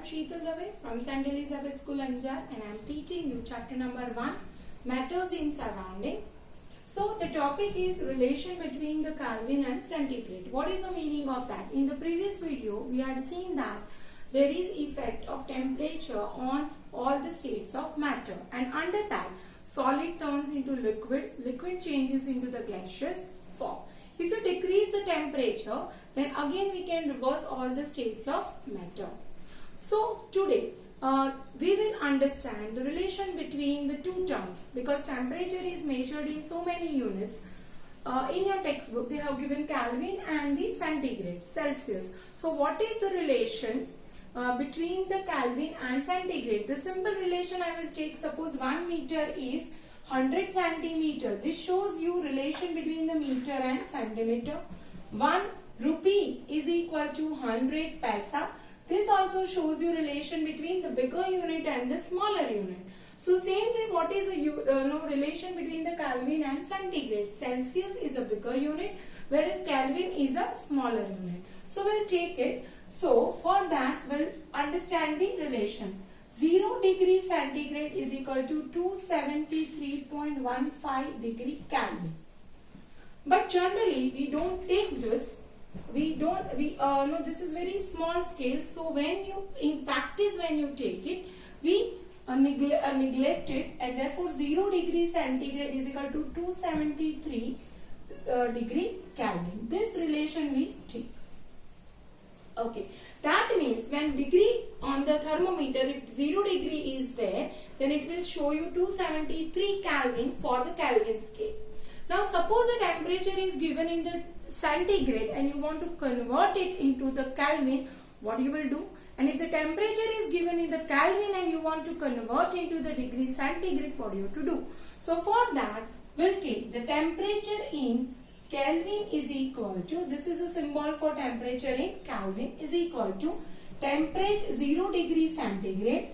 myself Sheetal Dave from St. Elizabeth School Anjar, and I am teaching you chapter number 1, Matters in Surrounding. So the topic is relation between the Kelvin and centigrade. What is the meaning of that? In the previous video we had seen that there is effect of temperature on all the states of matter, and under that solid turns into liquid, liquid changes into the gaseous form. If you decrease the temperature, then again we can reverse all the states of matter. So today we will understand the relation between the two terms, because temperature is measured in so many units. In your textbook they have given Kelvin and the centigrade, Celsius. So what is the relation between the Kelvin and centigrade? The simple relation I will take, suppose 1 meter is 100 centimeter. This shows you relation between the meter and centimeter. 1 rupee is equal to 100 paisa. This also shows you relation between the bigger unit and the smaller unit. So same way, what is the relation between the Kelvin and centigrade? Celsius is a bigger unit, whereas Kelvin is a smaller unit. So we'll take it. So for that we'll understand the relation. 0 degree centigrade is equal to 273.15 degree Kelvin. But generally we don't take this. This is very small scale. So when you, in practice when you take it, we neglect it, and therefore 0 degree centigrade is equal to 273 degree Kelvin. This relation we take. Okay, that means when degree on the thermometer, if 0 degree is there, then it will show you 273 Kelvin for the Kelvin scale. Now suppose the temperature is given in the centigrade and you want to convert it into the Kelvin, what you will do? And if the temperature is given in the Kelvin and you want to convert into the degree centigrade, what you have to do? So for that, we'll take the temperature in Kelvin is equal to, this is a symbol for temperature in Kelvin, is equal to temperature 0 degree centigrade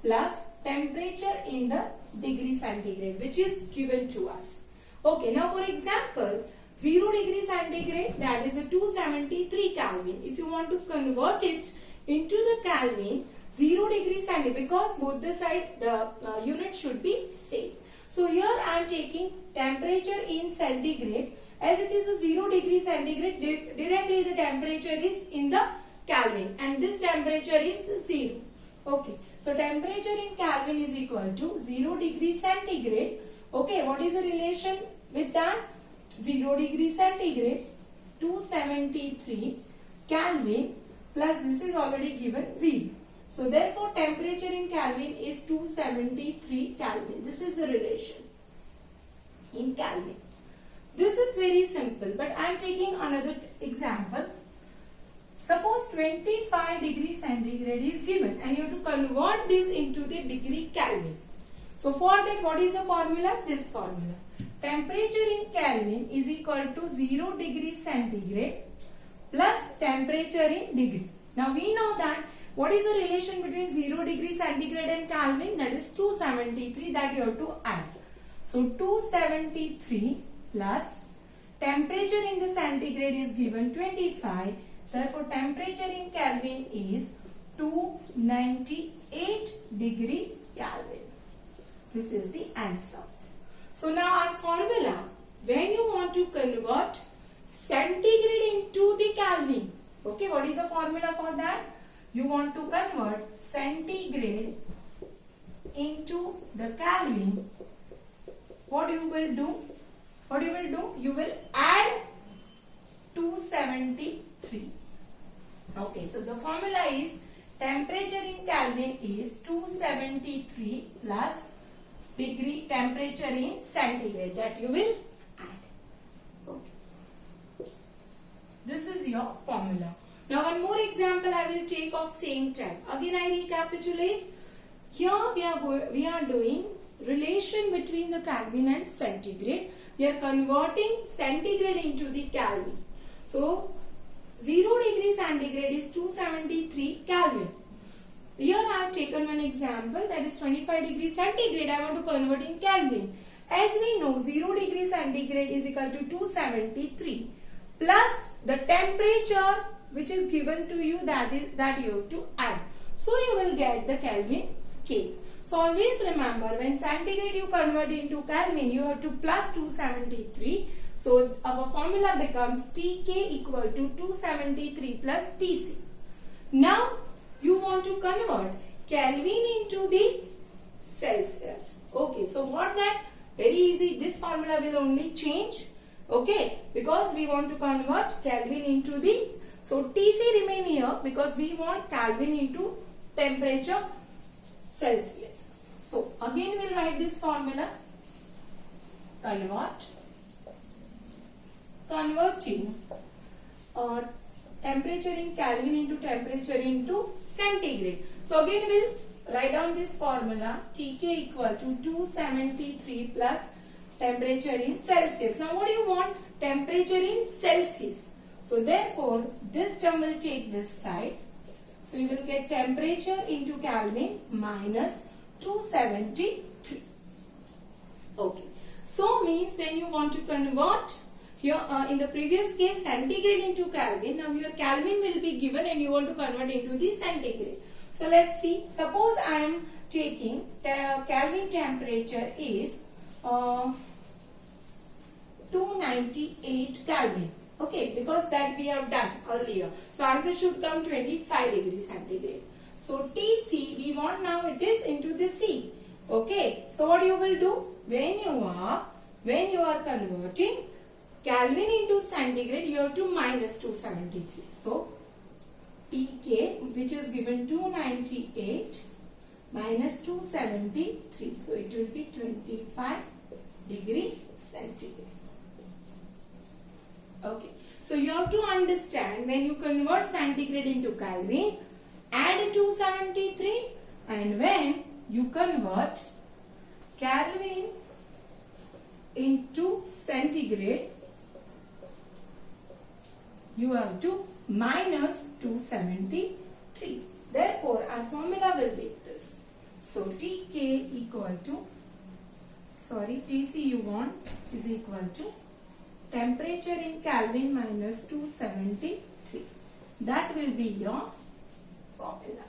plus temperature in the degree centigrade, which is given to us. Okay, now for example, 0 degree centigrade, that is a 273 Kelvin. If you want to convert it into the Kelvin, 0 degree centigrade, because both the side the unit should be same. So here I am taking temperature in centigrade, as it is a 0 degree centigrade, directly the temperature is in the Kelvin and this temperature is 0. Okay, so temperature in Kelvin is equal to 0 degree centigrade. Okay, what is the relation with that? 0 degree centigrade 273 Kelvin plus this is already given 0. So therefore temperature in Kelvin is 273 Kelvin. This is the relation in Kelvin. This is very simple, but I am taking another example. Suppose 25 degree centigrade is given and you have to convert this into the degree Kelvin. So for that, what is the formula? This formula. Temperature in Kelvin is equal to 0 degree centigrade plus temperature in degree. Now we know that what is the relation between 0 degree centigrade and Kelvin? That is 273, that you have to add. So 273 plus temperature in the centigrade is given 25. Therefore temperature in Kelvin is 298 degree Kelvin. This is the answer. So now our formula, when you want to convert centigrade into the Kelvin, okay, what is the formula for that? You want to convert centigrade into the Kelvin. What you will do? You will add 273. Okay, so the formula is temperature in Kelvin is 273 plus degree temperature in centigrade, that you will add. Okay, this is your formula. Now one more example I will take of same type. Again I recapitulate. Here we are doing relation between the Kelvin and centigrade. We are converting centigrade into the Kelvin. So 0 degree centigrade is 273 Kelvin. Here I have taken one example, that is 25 degree centigrade. I want to convert in Kelvin. As we know, 0 degree centigrade is equal to 273 plus the temperature which is given to you, that you have to add. So you will get the Kelvin scale. So always remember, when centigrade you convert into Kelvin, you have to plus 273. So our formula becomes Tk equal to 273 plus Tc. Now you want to convert Kelvin into the Celsius. Okay, so what that? Very easy. This formula will only change. Okay, because we want to convert Kelvin into the, so Tc remain here because we want Kelvin into temperature Celsius. So again we'll write this formula. Converting temperature in Kelvin into temperature into centigrade. So again we'll write down this formula. Tk equal to 273 plus temperature in Celsius. Now what do you want? Temperature in Celsius. So therefore this term will take this side. So you will get temperature into Kelvin minus 273. Okay. So means when you want to convert here in the previous case centigrade into Kelvin, now here Kelvin will be given and you want to convert into the centigrade. So let's see. Suppose I am taking Kelvin temperature is 298 Kelvin. Okay, because that we have done earlier. So answer should come 25 degrees centigrade. So Tc we want now it is into the C. Okay, so what you will do? When you are converting Kelvin into centigrade, you have to minus 273. So Pk, which is given 298 minus 273. So it will be 25 degree centigrade. Okay. So you have to understand, when you convert centigrade into Kelvin, add 273, and when you convert Kelvin into centigrade, you have to minus 273. Therefore, our formula will be this. So Tk equal to, Tc you want is equal to temperature in Kelvin minus 273. That will be your formula.